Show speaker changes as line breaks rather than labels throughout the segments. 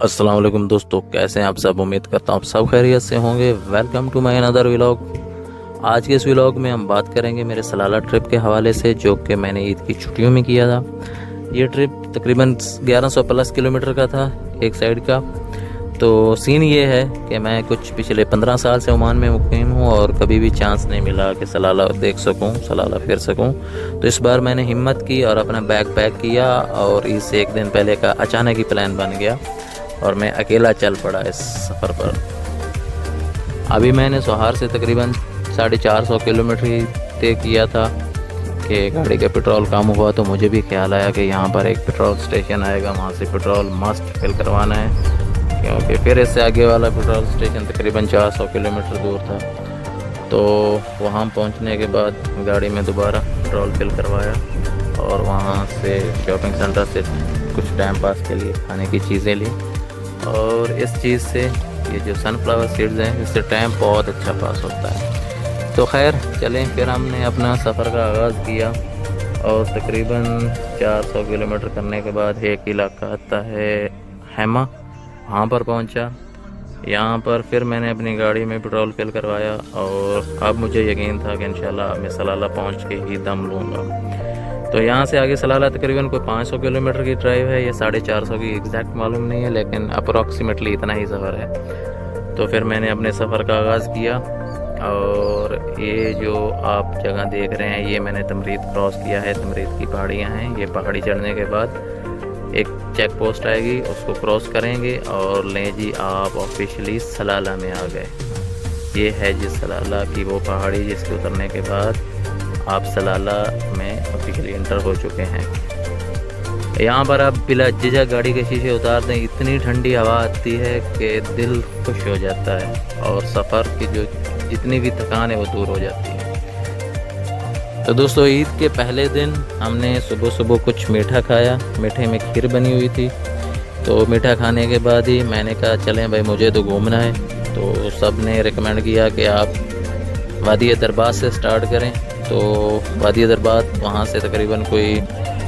अस्सलाम वालेकुम दोस्तों, कैसे हैं आप सब। उम्मीद करता हूँ आप सब खैरियत से होंगे। Welcome to my another vlog. आज के इस व्लॉग में हम बात करेंगे मेरे सलाला ट्रिप के हवाले से, जो कि मैंने ईद की छुट्टियों में किया था। ये ट्रिप तकरीबन 1100 प्लस किलोमीटर का था एक साइड का। तो सीन ये है कि मैं कुछ पिछले 15 साल से ओमान में मुकीम हूँ और कभी भी चांस नहीं मिला कि सलाला देख सकूँ, सलाला फिर सकूँ। तो इस बार मैंने हिम्मत की और अपना बैग पैक किया और ईद से एक दिन पहले का अचानक ही प्लान बन गया और मैं अकेला चल पड़ा इस सफ़र पर। अभी मैंने सोहार से तकरीबन 450 किलोमीटर ही तय किया था कि गाड़ी का पेट्रोल कम हुआ, तो मुझे भी ख्याल आया कि यहाँ पर एक पेट्रोल स्टेशन आएगा, वहाँ से पेट्रोल मस्ट फिल करवाना है, क्योंकि फिर इससे आगे वाला पेट्रोल स्टेशन तकरीबन 400 किलोमीटर दूर था। तो वहाँ पहुँचने के बाद गाड़ी में दोबारा पेट्रोल फिल करवाया और वहाँ से शॉपिंग सेंटर से कुछ टाइम पास के लिए खाने की चीज़ें ली। और इस चीज़ से, ये जो सनफ्लावर सीड्स हैं, इससे टाइम बहुत अच्छा पास होता है। तो खैर चलें, फिर हमने अपना सफ़र का आगाज़ किया और तकरीबन 400 किलोमीटर करने के बाद एक इलाका आता है हैमा, वहाँ पर पहुँचा। यहाँ पर फिर मैंने अपनी गाड़ी में पेट्रोल फिल करवाया और अब मुझे यकीन था कि इंशाल्लाह मैं सलाला पहुँच के ही दम लूँगा। तो यहाँ से आगे सलाला तकरीबन कोई 500 किलोमीटर की ड्राइव है या 450 की, एग्जैक्ट मालूम नहीं है, लेकिन अप्रॉक्सीमेटली इतना ही सफ़र है। तो फिर मैंने अपने सफ़र का आगाज़ किया और ये जो आप जगह देख रहे हैं, ये मैंने तमरीद क्रॉस किया है। तमरीद की पहाड़ियाँ हैं। ये पहाड़ी चढ़ने के बाद एक चेक पोस्ट आएगी, उसको क्रॉस करेंगे और लें जी आप ऑफिशियली सलाला में आ गए। ये है जी सलाला की वो पहाड़ी जिसके उतरने के बाद आप सलाला में ऑफिशियली इंटर हो चुके हैं। यहाँ पर आप बिला झिझक गाड़ी के शीशे उतार दें, इतनी ठंडी हवा आती है कि दिल खुश हो जाता है और सफ़र की जो जितनी भी थकान है वो दूर हो जाती है। तो दोस्तों, ईद के पहले दिन हमने सुबह सुबह कुछ मीठा खाया। मीठे में खीर बनी हुई थी। तो मीठा खाने के बाद ही मैंने कहा चलें भाई, मुझे तो घूमना है। तो सब ने रिकमेंड किया कि आप वादी दरबार से स्टार्ट करें। तो वादी दरबार वहाँ से तकरीबन कोई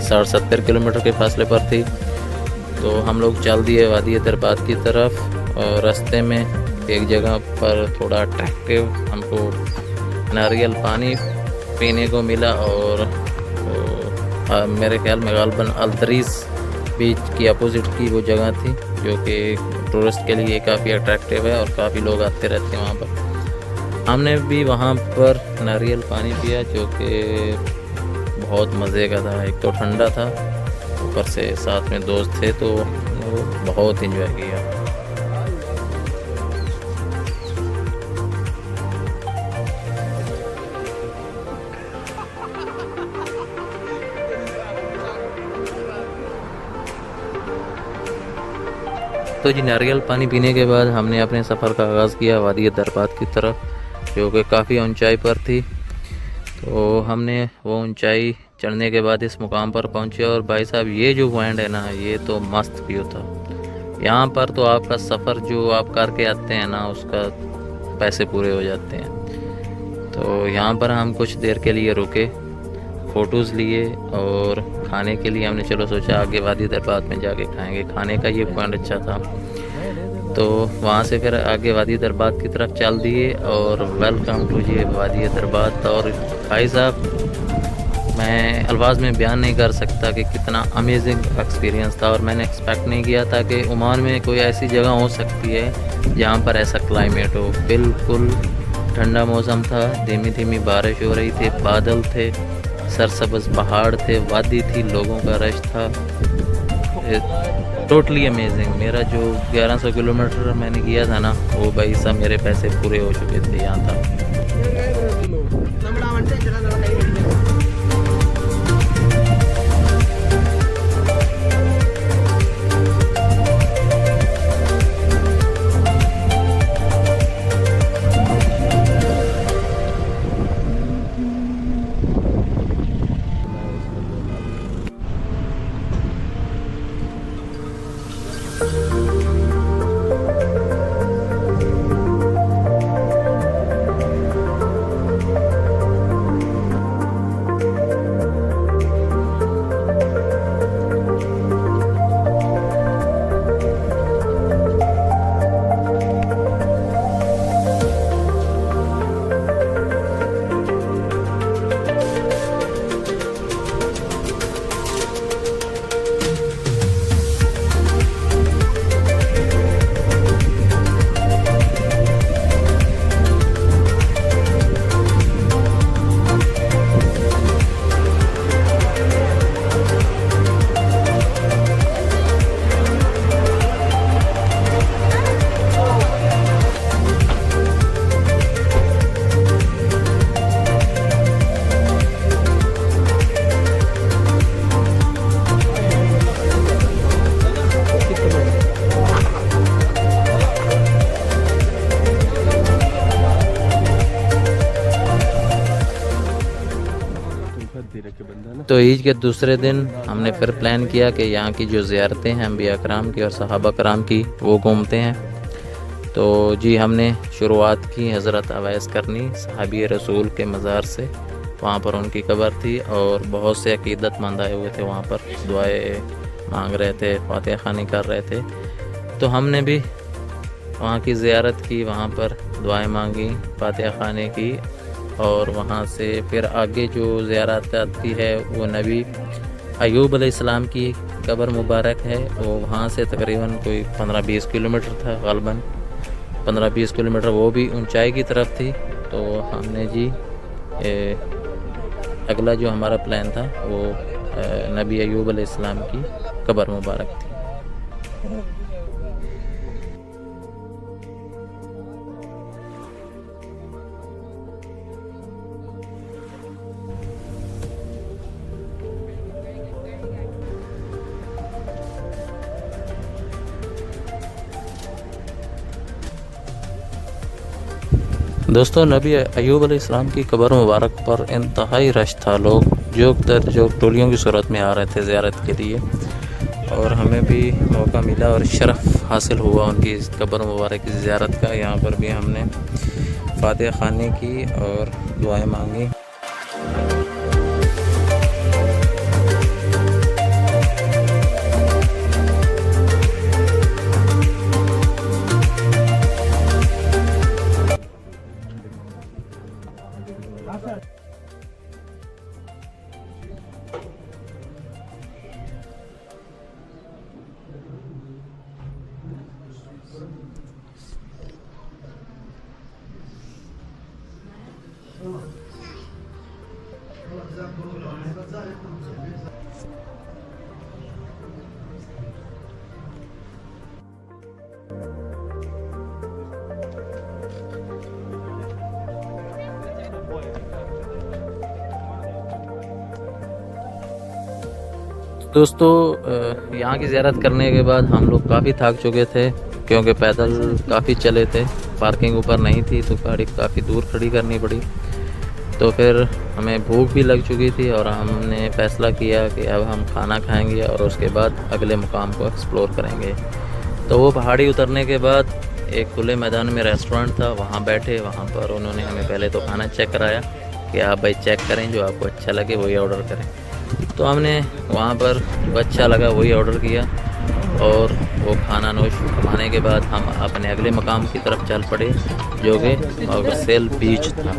70 किलोमीटर के फासले पर थी। तो हम लोग चल दिए वादी दरबार की तरफ और रास्ते में एक जगह पर थोड़ा अट्रैक्टिव हमको नारियल पानी पीने को मिला और मेरे ख्याल में गालबन अल्तरीस बीच की अपोजिट की वो जगह थी, जो कि टूरिस्ट के लिए काफ़ी अट्रैक्टिव है और काफ़ी लोग आते रहते हैं वहाँ पर। हमने भी वहाँ पर नारियल पानी पिया, जो कि बहुत मज़े का था। एक तो ठंडा था, ऊपर से साथ में दोस्त थे, तो वो बहुत इन्जॉय किया। तो जी नारियल पानी पीने के बाद हमने अपने सफ़र का आगाज़ किया वादी दरबार की तरफ, जो कि काफ़ी ऊंचाई पर थी। तो हमने वो ऊंचाई चढ़ने के बाद इस मुकाम पर पहुंचे और भाई साहब, ये जो पॉइंट है ना, ये तो मस्त व्यू था। यहाँ पर तो आपका सफ़र जो आप करके आते हैं ना, उसका पैसे पूरे हो जाते हैं। तो यहाँ पर हम कुछ देर के लिए रुके, फ़ोटोज़ लिए और खाने के लिए हमने चलो सोचा आगे वादी दरबार में जाके खाएंगे। खाने का ये पॉइंट अच्छा था। तो वहाँ से फिर आगे वादी दरबार की तरफ चल दिए और वेलकम टू ये वादी दरबार। और भाई साहब, मैं अल्फाज में बयान नहीं कर सकता कि कितना अमेजिंग एक्सपीरियंस था। और मैंने एक्सपेक्ट नहीं किया था कि ओमान में कोई ऐसी जगह हो सकती है जहाँ पर ऐसा क्लाइमेट हो। बिल्कुल ठंडा मौसम था, धीमी धीमी बारिश हो रही थी, बादल थे, सरसब्ज़ पहाड़ थे, वादी थी, लोगों का रश था। Totally amazing. मेरा जो 1100 किलोमीटर मैंने किया था ना, वो भाई साहब मेरे पैसे पूरे हो चुके थे यहाँ तक। तो ईद के दूसरे दिन हमने फिर प्लान किया कि यहाँ की जो ज़ियारतें हैं अम्बिया कराम की और सहाबा कराम की वो घूमते हैं। तो जी हमने शुरुआत की हज़रत अवैस करनी सहाबी रसूल के मज़ार से। वहाँ पर उनकी कब्र थी और बहुत से अकीदतमंद आए हुए थे, वहाँ पर दुआएं मांग रहे थे, फातिहा ख़वानी कर रहे थे। तो हमने भी वहाँ की ज़ियारत की, वहाँ पर दुआएं मांगी, फातिहा ख़वानी की और वहाँ से फिर आगे जो ज़ियारत आती है वो नबी अय्यूब अलैहिस्सलाम की कब्र मुबारक है। वो वहाँ से तकरीबन कोई 15-20 किलोमीटर था, ग़ालिबन 15-20 किलोमीटर, वो भी ऊंचाई की तरफ थी। तो हमने जी अगला जो हमारा प्लान था वो नबी अय्यूब अलैहिस्सलाम की कब्र मुबारक थी। दोस्तों नबी अय्यूब अलैहिस्सलाम की कब्र मुबारक पर इंतहाई रश था, लोग जो टोलियों की सूरत में आ रहे थे ज़ियारत के लिए और हमें भी मौका मिला और शरफ़ हासिल हुआ उनकी कब्र मुबारक की ज़ियारत का। यहाँ पर भी हमने फातिहा ख़वानी की और दुआएं मांगी। दोस्तों यहाँ की ज़ियारत करने के बाद हम लोग काफ़ी थक चुके थे क्योंकि पैदल काफ़ी चले थे, पार्किंग ऊपर नहीं थी तो गाड़ी काफ़ी दूर खड़ी करनी पड़ी। तो फिर हमें भूख भी लग चुकी थी और हमने फ़ैसला किया कि अब हम खाना खाएंगे और उसके बाद अगले मुकाम को एक्सप्लोर करेंगे। तो वो पहाड़ी उतरने के बाद एक खुले मैदान में रेस्टोरेंट था, वहाँ बैठे। वहाँ पर उन्होंने हमें पहले तो खाना चेक कराया कि आप भाई चेक करें, जो आपको अच्छा लगे वही ऑर्डर करें। तो हमने वहाँ पर जो अच्छा लगा वही ऑर्डर किया और वो खाना नोश खाने के बाद हम अपने अगले मकाम की तरफ चल पड़े जो कि ऑगसेल बीच था।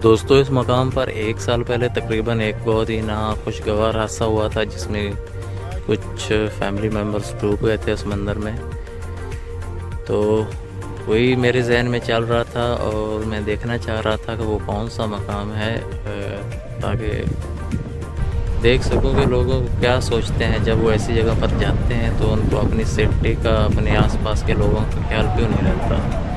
दोस्तों इस मकाम पर 1 साल पहले तकरीबन एक बहुत ही नाखुशगवार हादसा हुआ था जिसमें कुछ फैमिली मेम्बर्स डूब गए थे समंदर में। तो वही मेरे जहन में चल रहा था और मैं देखना चाह रहा था कि वो कौन सा मकाम है ताकि देख सकूं कि लोगों को क्या सोचते हैं जब वो ऐसी जगह पर जाते हैं तो उनको अपनी सेफ्टी का, अपने आसपास के लोगों का ख्याल क्यों नहीं रहता।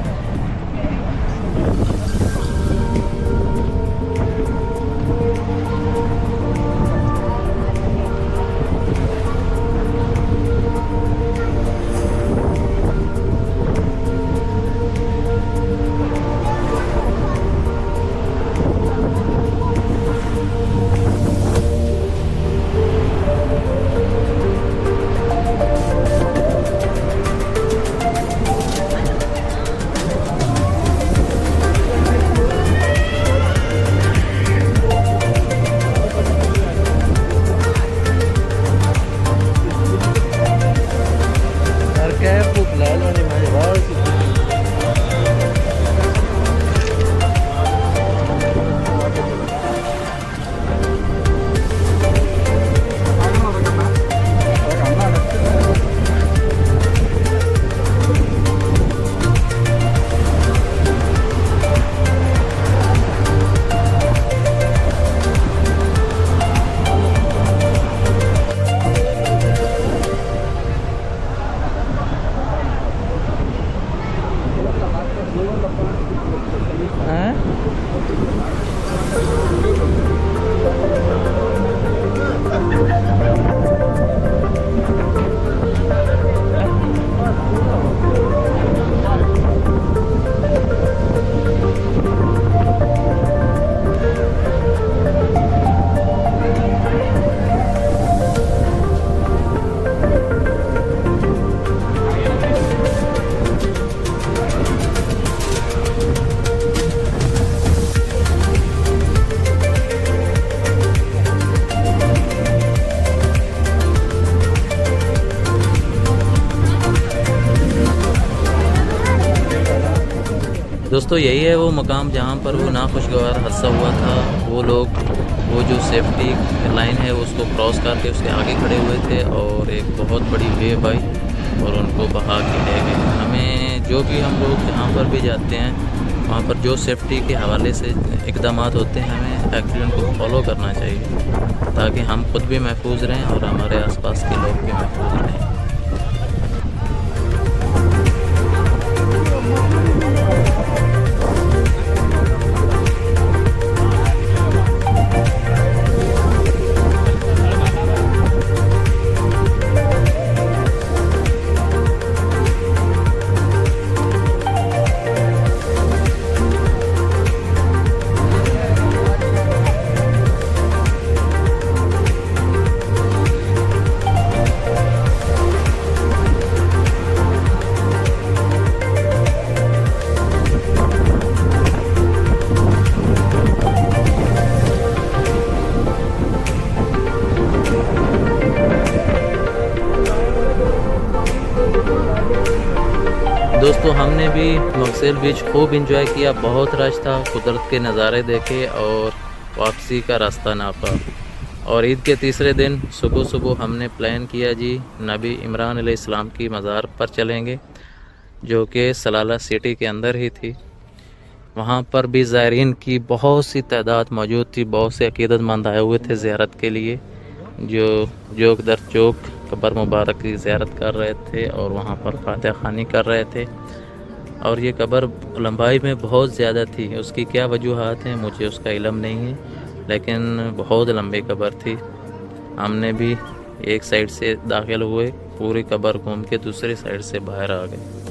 दोस्तों यही है वो मकाम जहाँ पर वो नाखुशगवार हादसा हुआ था। वो लोग वो जो सेफ्टी लाइन है उसको क्रॉस करके उसके आगे खड़े हुए थे और एक बहुत बड़ी वेव आई और उनको बहा के ले गए। हमें जो भी हम लोग जहाँ पर भी जाते हैं वहाँ पर जो सेफ्टी के हवाले से इक़दाम होते हैं हमें एक्चुअली उनको फॉलो करना चाहिए ताकि हम खुद भी महफूज रहें और हमारे आसपास के लोग भी महफूज रहें। दोस्तों हमने भी मकसेल बीच खूब इंजॉय किया। बहुत रश था, कुदरत के नज़ारे देखे और वापसी का रास्ता नापा। और ईद के तीसरे दिन सुबह सुबह हमने प्लान किया जी नबी इमरान अलैहिस्सलाम की मज़ार पर चलेंगे जो कि सलाला सिटी के अंदर ही थी। वहाँ पर भी ज़ायरीन की बहुत सी तादाद मौजूद थी। बहुत से अकीदतमंद आए हुए थे ज़ियारत के लिए जो चौक दर चौक कब्र मुबारक की ज़ियारत कर रहे थे और वहाँ पर फातिहा ख़वानी कर रहे थे। और ये कब्र लंबाई में बहुत ज़्यादा थी। उसकी क्या वजूहात हैं मुझे उसका इल्म नहीं है, लेकिन बहुत लंबी कब्र थी। हमने भी एक साइड से दाखिल हुए, पूरी कब्र घूम के दूसरी साइड से बाहर आ गए।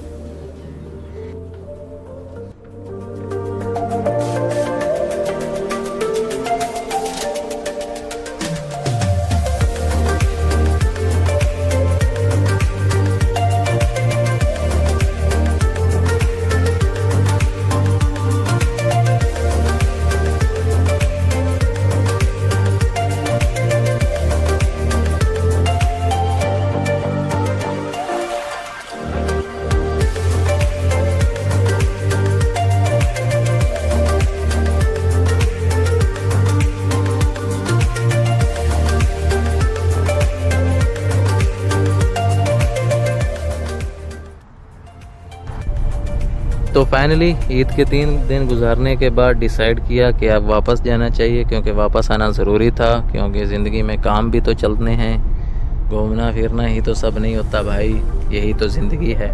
तो फाइनली ईद के 3 दिन गुजारने के बाद डिसाइड किया कि अब वापस जाना चाहिए, क्योंकि वापस आना ज़रूरी था। क्योंकि ज़िंदगी में काम भी तो चलने हैं, घूमना फिरना ही तो सब नहीं होता भाई, यही तो ज़िंदगी है।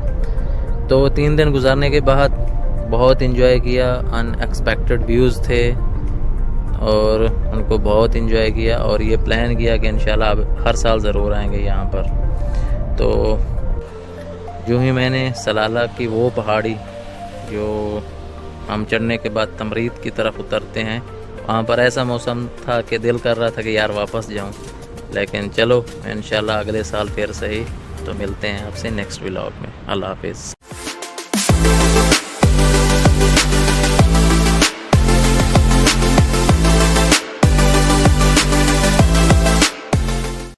तो 3 दिन गुजारने के बाद बहुत इन्जॉय किया। अनएक्सपेक्टेड व्यूज़ थे और उनको बहुत इन्जॉय किया और ये प्लान किया कि इंशाल्लाह अब हर साल ज़रूर आएंगे यहाँ पर। तो जो ही मैंने सलाला की वो पहाड़ी जो हम चढ़ने के बाद तमरीद की तरफ उतरते हैं, वहाँ पर ऐसा मौसम था कि दिल कर रहा था कि यार वापस जाऊँ, लेकिन चलो इंशाल्लाह अगले साल फिर सही। तो मिलते हैं आपसे नेक्स्ट व्लॉग में। अल्लाह हाफिज़।